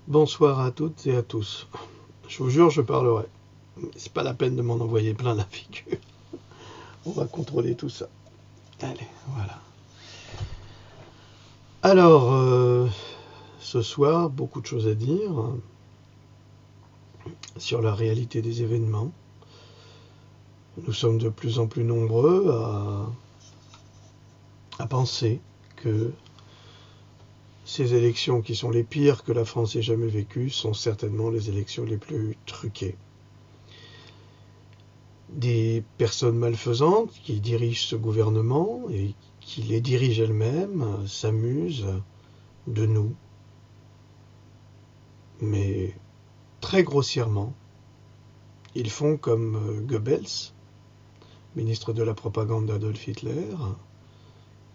Bonsoir à toutes et à tous. Je vous jure, je parlerai. C'est pas la peine de m'en envoyer plein la figure. On va contrôler tout ça. Allez, voilà. Alors, ce soir, beaucoup de choses à dire sur la réalité des événements. Nous sommes de plus en plus nombreux à penser que ces élections qui sont les pires que la France ait jamais vécues sont certainement les élections les plus truquées. Des personnes malfaisantes qui dirigent ce gouvernement et qui les dirigent elles-mêmes s'amusent de nous, mais très grossièrement. Ils font comme Goebbels, ministre de la propagande d'Adolf Hitler,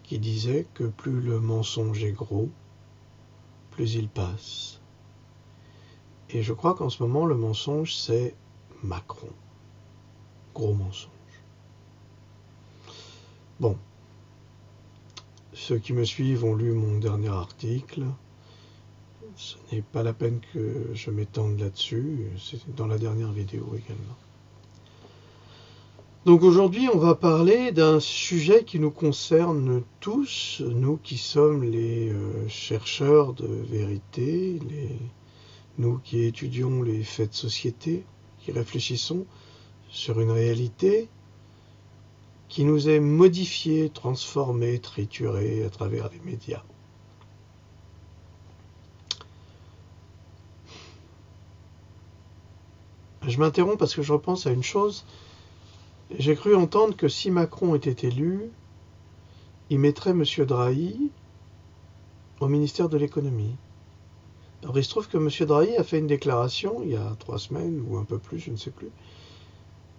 qui disait que plus le mensonge est gros, plus il passe. Et je crois qu'en ce moment, le mensonge, c'est Macron. Gros mensonge. Bon. Ceux qui me suivent ont lu mon dernier article. Ce n'est pas la peine que je m'étende là-dessus. C'est dans la dernière vidéo également. Donc aujourd'hui, on va parler d'un sujet qui nous concerne tous, nous qui sommes les chercheurs de vérité, nous qui étudions les faits de société, qui réfléchissons sur une réalité qui nous est modifiée, transformée, triturée à travers les médias. Je m'interromps parce que je repense à une chose. J'ai cru entendre que si Macron était élu, il mettrait M. Drahi au ministère de l'économie. Alors il se trouve que M. Drahi a fait une déclaration il y a 3 semaines ou un peu plus, je ne sais plus,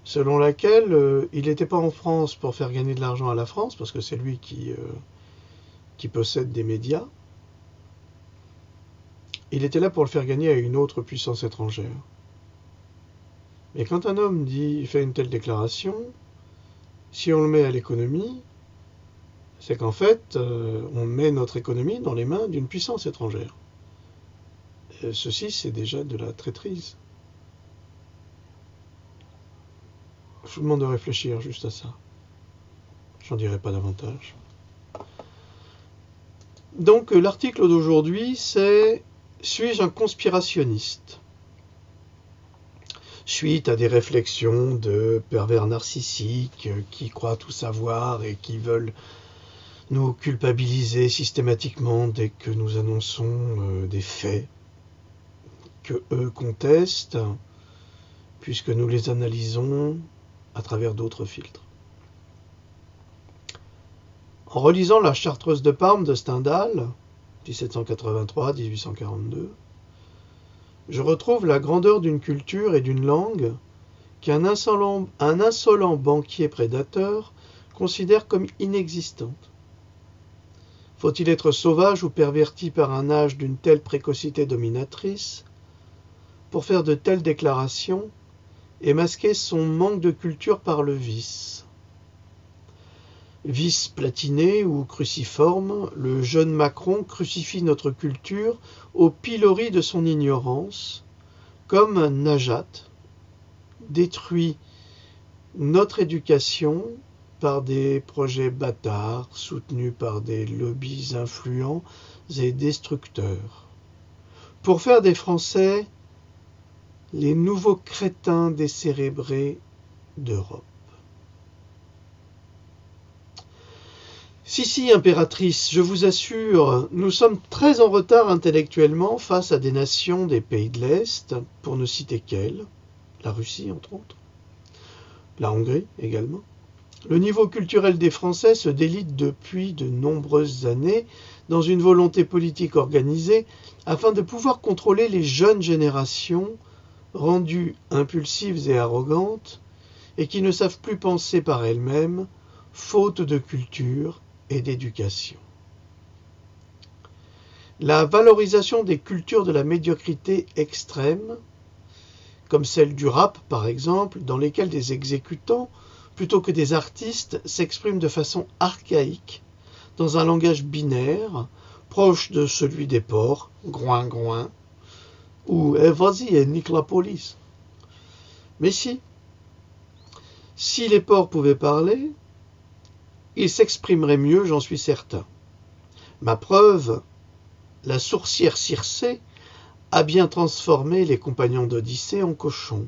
selon laquelle il n'était pas en France pour faire gagner de l'argent à la France, parce que c'est lui qui possède des médias. Il était là pour le faire gagner à une autre puissance étrangère. Et quand un homme fait une telle déclaration, si on le met à l'économie, c'est qu'en fait, on met notre économie dans les mains d'une puissance étrangère. Et ceci, c'est déjà de la traîtrise. Je vous demande de réfléchir juste à ça. J'en dirai pas davantage. Donc, l'article d'aujourd'hui, c'est « Suis-je un conspirationniste ?» Suite à des réflexions de pervers narcissiques qui croient tout savoir et qui veulent nous culpabiliser systématiquement dès que nous annonçons des faits que eux contestent, puisque nous les analysons à travers d'autres filtres. En relisant la Chartreuse de Parme de Stendhal, 1783-1842, je retrouve la grandeur d'une culture et d'une langue qu'un insolent banquier prédateur considère comme inexistante. Faut-il être sauvage ou perverti par un âge d'une telle précocité dominatrice pour faire de telles déclarations et masquer son manque de culture par le vice ? Vice platiné ou cruciforme, le jeune Macron crucifie notre culture au pilori de son ignorance, comme Najat détruit notre éducation par des projets bâtards soutenus par des lobbies influents et destructeurs, pour faire des Français les nouveaux crétins décérébrés d'Europe. Si, impératrice, je vous assure, nous sommes très en retard intellectuellement face à des nations des pays de l'Est, pour ne citer qu'elles, la Russie entre autres, la Hongrie également. Le niveau culturel des Français se délite depuis de nombreuses années dans une volonté politique organisée afin de pouvoir contrôler les jeunes générations rendues impulsives et arrogantes et qui ne savent plus penser par elles-mêmes, faute de culture et d'éducation. La valorisation des cultures de la médiocrité extrême, comme celle du rap par exemple, dans lesquelles des exécutants, plutôt que des artistes, s'expriment de façon archaïque, dans un langage binaire, proche de celui des porcs, groin groin, ou vas-y et nique la police. Mais si les porcs pouvaient parler, ils s'exprimeraient mieux, j'en suis certain. Ma preuve, la sourcière Circé a bien transformé les compagnons d'Odyssée en cochons.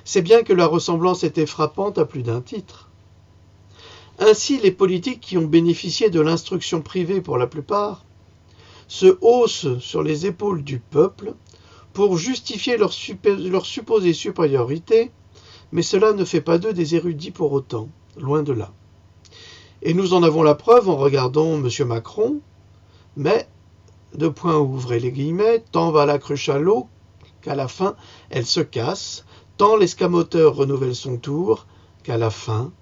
C'est bien que la ressemblance était frappante à plus d'un titre. Ainsi, les politiques qui ont bénéficié de l'instruction privée pour la plupart se haussent sur les épaules du peuple pour justifier leur supposée supériorité, mais cela ne fait pas d'eux des érudits pour autant, loin de là. Et nous en avons la preuve en regardant M. Macron, mais, ouvrez les guillemets, tant va la cruche à l'eau qu'à la fin elle se casse, tant l'escamoteur renouvelle son tour qu'à la fin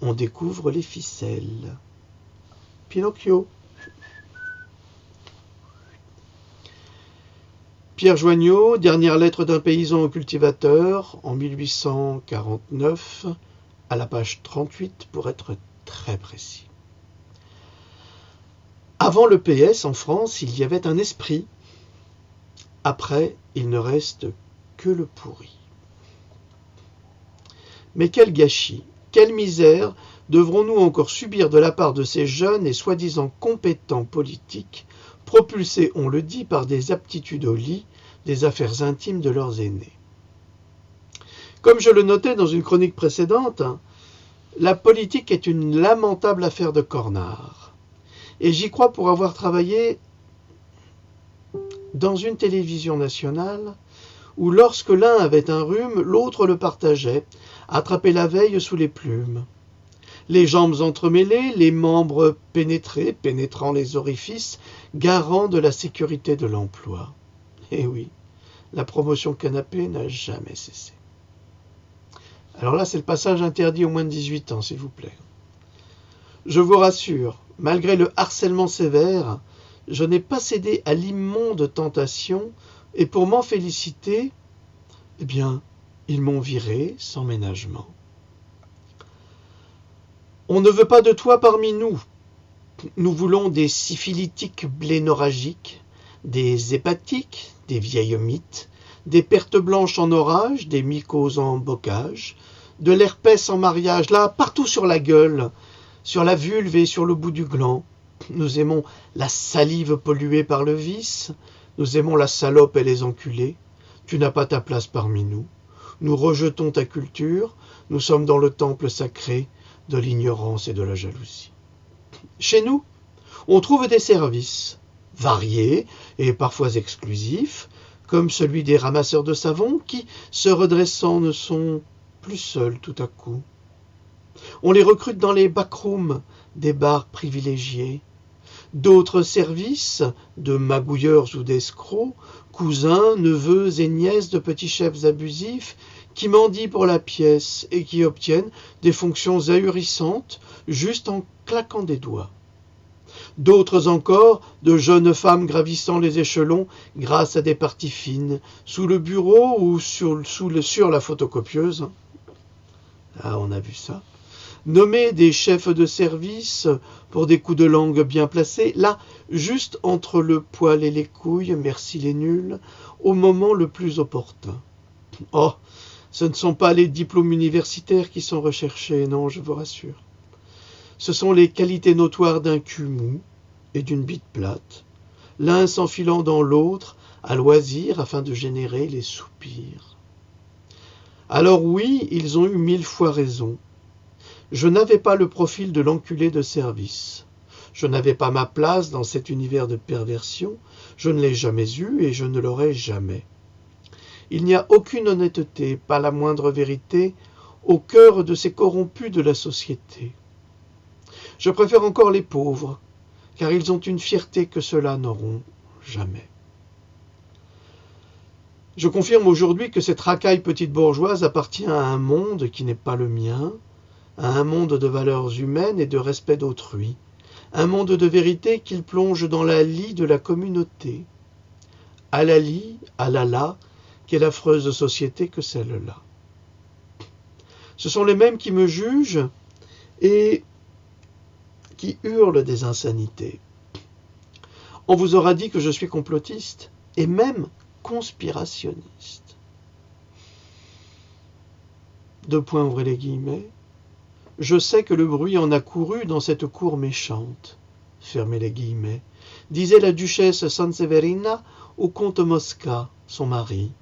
on découvre les ficelles. Pinocchio. Pierre Joignot, dernière lettre d'un paysan au cultivateur, en 1849, à la page 38 pour être très précis. Avant le PS en France, il y avait un esprit. Après, il ne reste que le pourri. Mais quel gâchis, quelle misère devrons-nous encore subir de la part de ces jeunes et soi-disant compétents politiques, propulsés, on le dit, par des aptitudes au lit, des affaires intimes de leurs aînés. Comme je le notais dans une chronique précédente, la politique est une lamentable affaire de cornard. Et j'y crois pour avoir travaillé dans une télévision nationale où lorsque l'un avait un rhume, l'autre le partageait, attrapé la veille sous les plumes. Les jambes entremêlées, les membres pénétrant les orifices, garant de la sécurité de l'emploi. Eh oui, la promotion canapé n'a jamais cessé. Alors là, c'est le passage interdit aux moins de 18 ans, s'il vous plaît. Je vous rassure, malgré le harcèlement sévère, je n'ai pas cédé à l'immonde tentation, et pour m'en féliciter, eh bien, ils m'ont viré sans ménagement. On ne veut pas de toi parmi nous. Nous voulons des syphilitiques blénorragiques, des hépatiques, des vieilles mythes, des pertes blanches en orage, des mycoses en bocage, de l'herpès en mariage, là, partout sur la gueule, sur la vulve et sur le bout du gland. Nous aimons la salive polluée par le vice, nous aimons la salope et les enculés. Tu n'as pas ta place parmi nous. Nous rejetons ta culture, nous sommes dans le temple sacré de l'ignorance et de la jalousie. Chez nous, on trouve des services variés et parfois exclusifs, comme celui des ramasseurs de savon qui, se redressant, ne sont plus seuls tout à coup. On les recrute dans les backrooms des bars privilégiés. D'autres services, de magouilleurs ou d'escrocs, cousins, neveux et nièces de petits chefs abusifs, qui mendient pour la pièce et qui obtiennent des fonctions ahurissantes juste en claquant des doigts. D'autres encore, de jeunes femmes gravissant les échelons grâce à des parties fines, sous le bureau ou sur la photocopieuse. Ah, on a vu ça. Nommés des chefs de service pour des coups de langue bien placés, là, juste entre le poil et les couilles, merci les nuls, au moment le plus opportun. Oh, ce ne sont pas les diplômes universitaires qui sont recherchés, non, je vous rassure. Ce sont les qualités notoires d'un cul mou et d'une bite plate, l'un s'enfilant dans l'autre à loisir afin de générer les soupirs. Alors oui, ils ont eu 1000 fois raison. Je n'avais pas le profil de l'enculé de service. Je n'avais pas ma place dans cet univers de perversion, je ne l'ai jamais eu et je ne l'aurai jamais. Il n'y a aucune honnêteté, pas la moindre vérité, au cœur de ces corrompus de la société. Je préfère encore les pauvres, car ils ont une fierté que ceux-là n'auront jamais. Je confirme aujourd'hui que cette racaille petite bourgeoise appartient à un monde qui n'est pas le mien, à un monde de valeurs humaines et de respect d'autrui, un monde de vérité qu'il plonge dans la lie de la communauté. À la lie, à la là, quelle affreuse société que celle-là. Ce sont les mêmes qui me jugent et qui hurlent des insanités. On vous aura dit que je suis complotiste, et même conspirationniste. Deux points, ouvrez les guillemets. Je sais que le bruit en a couru dans cette cour méchante, fermez les guillemets, disait la duchesse Sanseverina au comte Mosca, son mari.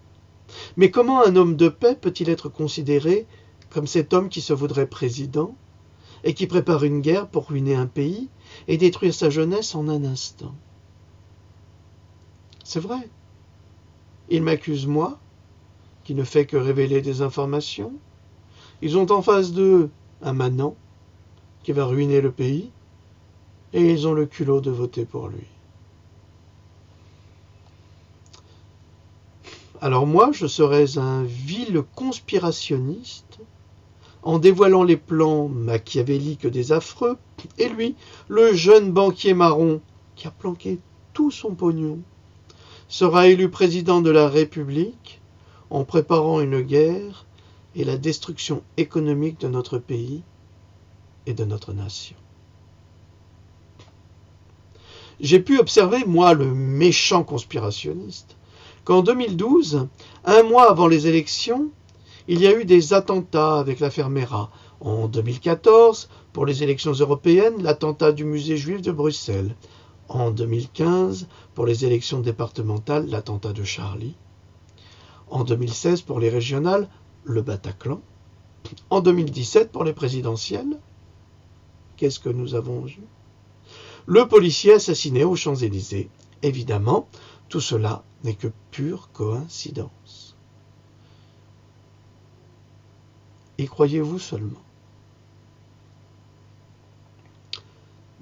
Mais comment un homme de paix peut-il être considéré comme cet homme qui se voudrait président et qui prépare une guerre pour ruiner un pays et détruire sa jeunesse en un instant? C'est vrai. Ils m'accusent, moi, qui ne fais que révéler des informations. Ils ont en face d'eux un manant qui va ruiner le pays et ils ont le culot de voter pour lui. Alors moi, je serais un vil conspirationniste en dévoilant les plans machiavéliques des affreux, et lui, le jeune banquier marron qui a planqué tout son pognon, sera élu président de la République en préparant une guerre et la destruction économique de notre pays et de notre nation. J'ai pu observer, moi, le méchant conspirationniste, qu'en 2012, un mois avant les élections, il y a eu des attentats avec l'affaire Mera. En 2014, pour les élections européennes, l'attentat du musée juif de Bruxelles. En 2015, pour les élections départementales, l'attentat de Charlie. En 2016, pour les régionales, le Bataclan. En 2017, pour les présidentielles, qu'est-ce que nous avons eu? Le policier assassiné aux Champs-Élysées. Évidemment, tout cela n'est que pure coïncidence. Y croyez-vous seulement?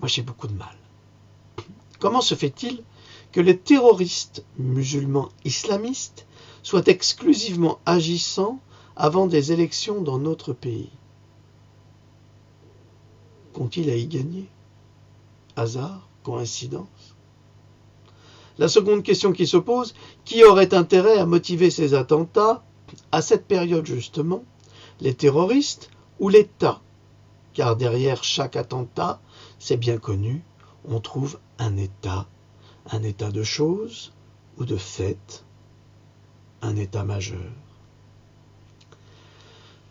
Moi, j'ai beaucoup de mal. Comment se fait-il que les terroristes musulmans islamistes soient exclusivement agissants avant des élections dans notre pays? Qu'ont-ils à y gagner? Hasard? Coïncidence? La seconde question qui se pose, qui aurait intérêt à motiver ces attentats à cette période justement? Les terroristes ou l'État? Car derrière chaque attentat, c'est bien connu, on trouve un état de choses ou de faits, un état majeur.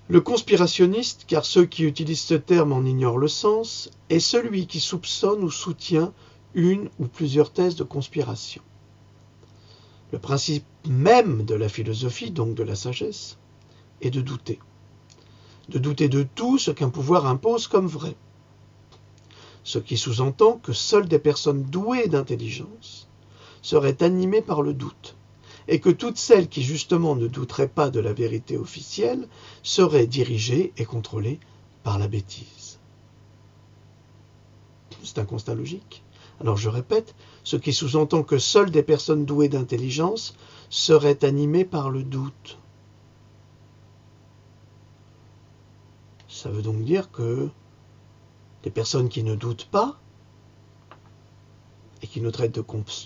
Le conspirationniste, car ceux qui utilisent ce terme en ignorent le sens, est celui qui soupçonne ou soutient une ou plusieurs thèses de conspiration. Le principe même de la philosophie, donc de la sagesse, est de douter. De douter de tout ce qu'un pouvoir impose comme vrai. Ce qui sous-entend que seules des personnes douées d'intelligence seraient animées par le doute, et que toutes celles qui justement ne douteraient pas de la vérité officielle seraient dirigées et contrôlées par la bêtise. C'est un constat logique. Alors je répète, ce qui sous-entend que seules des personnes douées d'intelligence seraient animées par le doute. Ça veut donc dire que les personnes qui ne doutent pas et qui nous traitent de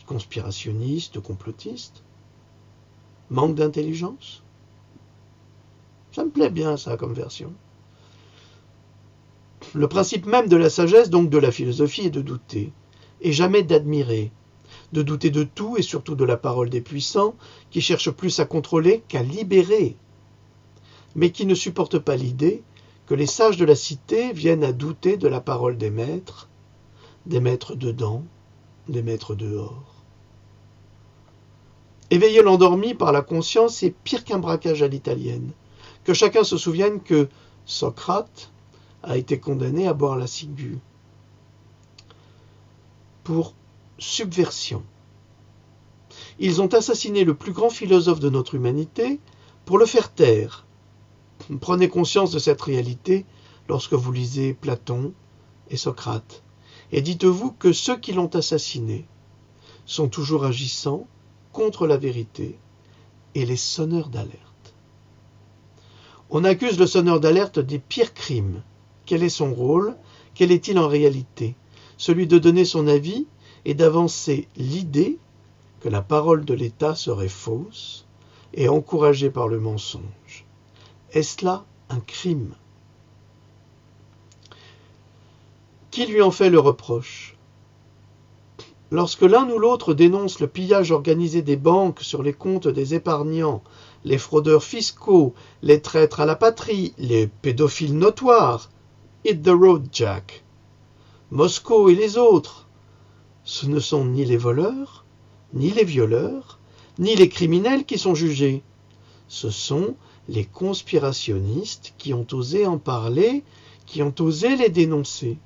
conspirationnistes, de complotistes, manquent d'intelligence? Ça me plaît bien ça comme version. Le principe même de la sagesse, donc de la philosophie, est de douter, et jamais d'admirer. De douter de tout et surtout de la parole des puissants, qui cherchent plus à contrôler qu'à libérer, mais qui ne supportent pas l'idée que les sages de la cité viennent à douter de la parole des maîtres dedans, des maîtres dehors. Éveiller l'endormi par la conscience est pire qu'un braquage à l'italienne. Que chacun se souvienne que Socrate a été condamné à boire la ciguë pour subversion. Ils ont assassiné le plus grand philosophe de notre humanité pour le faire taire. Prenez conscience de cette réalité lorsque vous lisez Platon et Socrate, et dites-vous que ceux qui l'ont assassiné sont toujours agissants contre la vérité et les sonneurs d'alerte. On accuse le sonneur d'alerte des pires crimes. Quel est son rôle? Quel est-il en réalité? Celui de donner son avis et d'avancer l'idée que la parole de l'État serait fausse et encouragée par le mensonge. Est-ce là un crime? Qui lui en fait le reproche? Lorsque l'un ou l'autre dénonce le pillage organisé des banques sur les comptes des épargnants, les fraudeurs fiscaux, les traîtres à la patrie, les pédophiles notoires, hit the road, Jack. Moscou et les autres, ce ne sont ni les voleurs, ni les violeurs, ni les criminels qui sont jugés. Ce sont les conspirationnistes qui ont osé en parler, qui ont osé les dénoncer.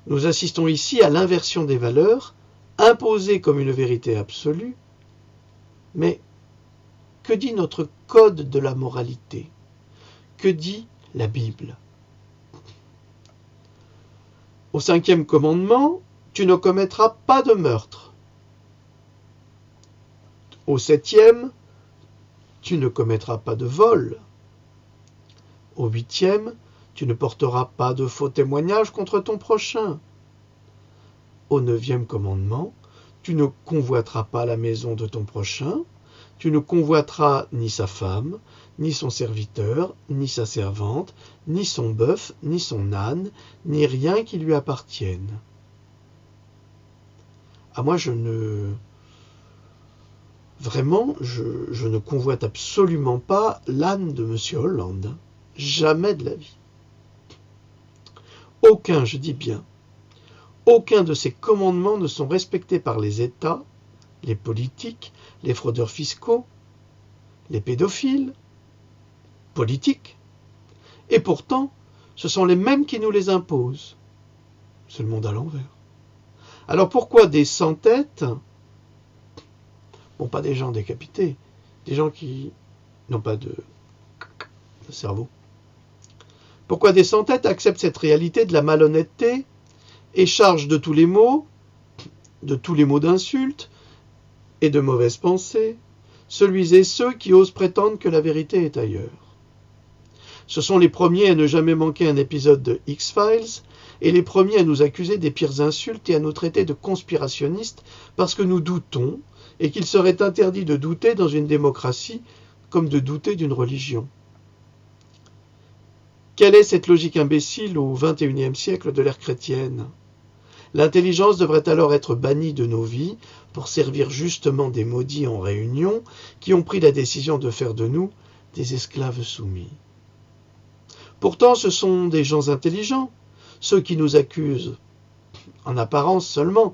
Nous assistons ici à l'inversion des valeurs, imposées comme une vérité absolue. Mais que dit notre code de la moralité? Que dit la Bible? Au 5e commandement, tu ne commettras pas de meurtre. Au 7e, tu ne commettras pas de vol. Au 8e, tu ne porteras pas de faux témoignages contre ton prochain. Au 9e commandement, tu ne convoiteras pas la maison de ton prochain, tu ne convoiteras ni sa femme, ni son serviteur, ni sa servante, ni son bœuf, ni son âne, ni rien qui lui appartienne. Ah, moi, Vraiment, je ne convoite absolument pas l'âne de M. Hollande. Jamais de la vie. Aucun, je dis bien, aucun de ces commandements ne sont respectés par les États, les politiques, les fraudeurs fiscaux, les pédophiles, politiques. Et pourtant, ce sont les mêmes qui nous les imposent. C'est le monde à l'envers. Alors pourquoi des sans-têtes, bon, pas des gens décapités, des gens qui n'ont pas de cerveau. Pourquoi des sans-têtes acceptent cette réalité de la malhonnêteté et chargent de tous les maux d'insultes et de mauvaises pensées, celui et ceux qui osent prétendre que la vérité est ailleurs. Ce sont les premiers à ne jamais manquer un épisode de X-Files et les premiers à nous accuser des pires insultes et à nous traiter de conspirationnistes parce que nous doutons et qu'il serait interdit de douter dans une démocratie comme de douter d'une religion. Quelle est cette logique imbécile au XXIe siècle de l'ère chrétienne? L'intelligence devrait alors être bannie de nos vies pour servir justement des maudits en réunion qui ont pris la décision de faire de nous des esclaves soumis. Pourtant, ce sont des gens intelligents, ceux qui nous accusent, en apparence seulement,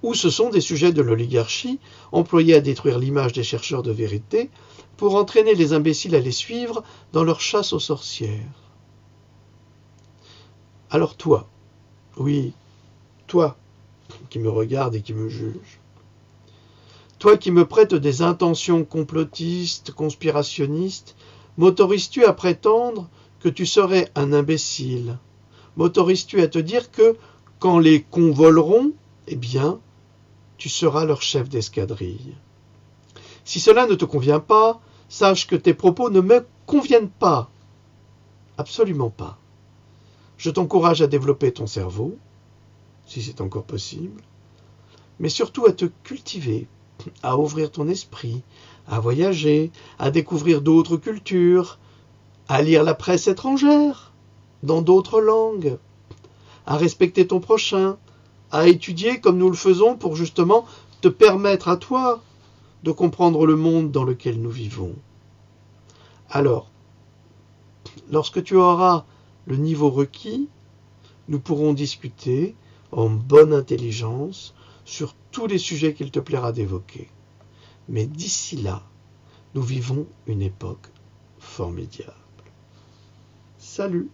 ou ce sont des sujets de l'oligarchie employés à détruire l'image des chercheurs de vérité pour entraîner les imbéciles à les suivre dans leur chasse aux sorcières. Alors toi, oui, toi qui me regardes et qui me juge, toi qui me prêtes des intentions complotistes, conspirationnistes, m'autorises-tu à prétendre que tu serais un imbécile? M'autorises-tu à te dire que, quand les cons voleront, eh bien, tu seras leur chef d'escadrille? Si cela ne te convient pas, sache que tes propos ne me conviennent pas. Absolument pas. Je t'encourage à développer ton cerveau, si c'est encore possible, mais surtout à te cultiver, à ouvrir ton esprit, à voyager, à découvrir d'autres cultures, à lire la presse étrangère, dans d'autres langues, à respecter ton prochain, à étudier comme nous le faisons pour justement te permettre à toi de comprendre le monde dans lequel nous vivons. Alors, lorsque tu auras le niveau requis, nous pourrons discuter en bonne intelligence sur tous les sujets qu'il te plaira d'évoquer. Mais d'ici là, nous vivons une époque formidable. Salut!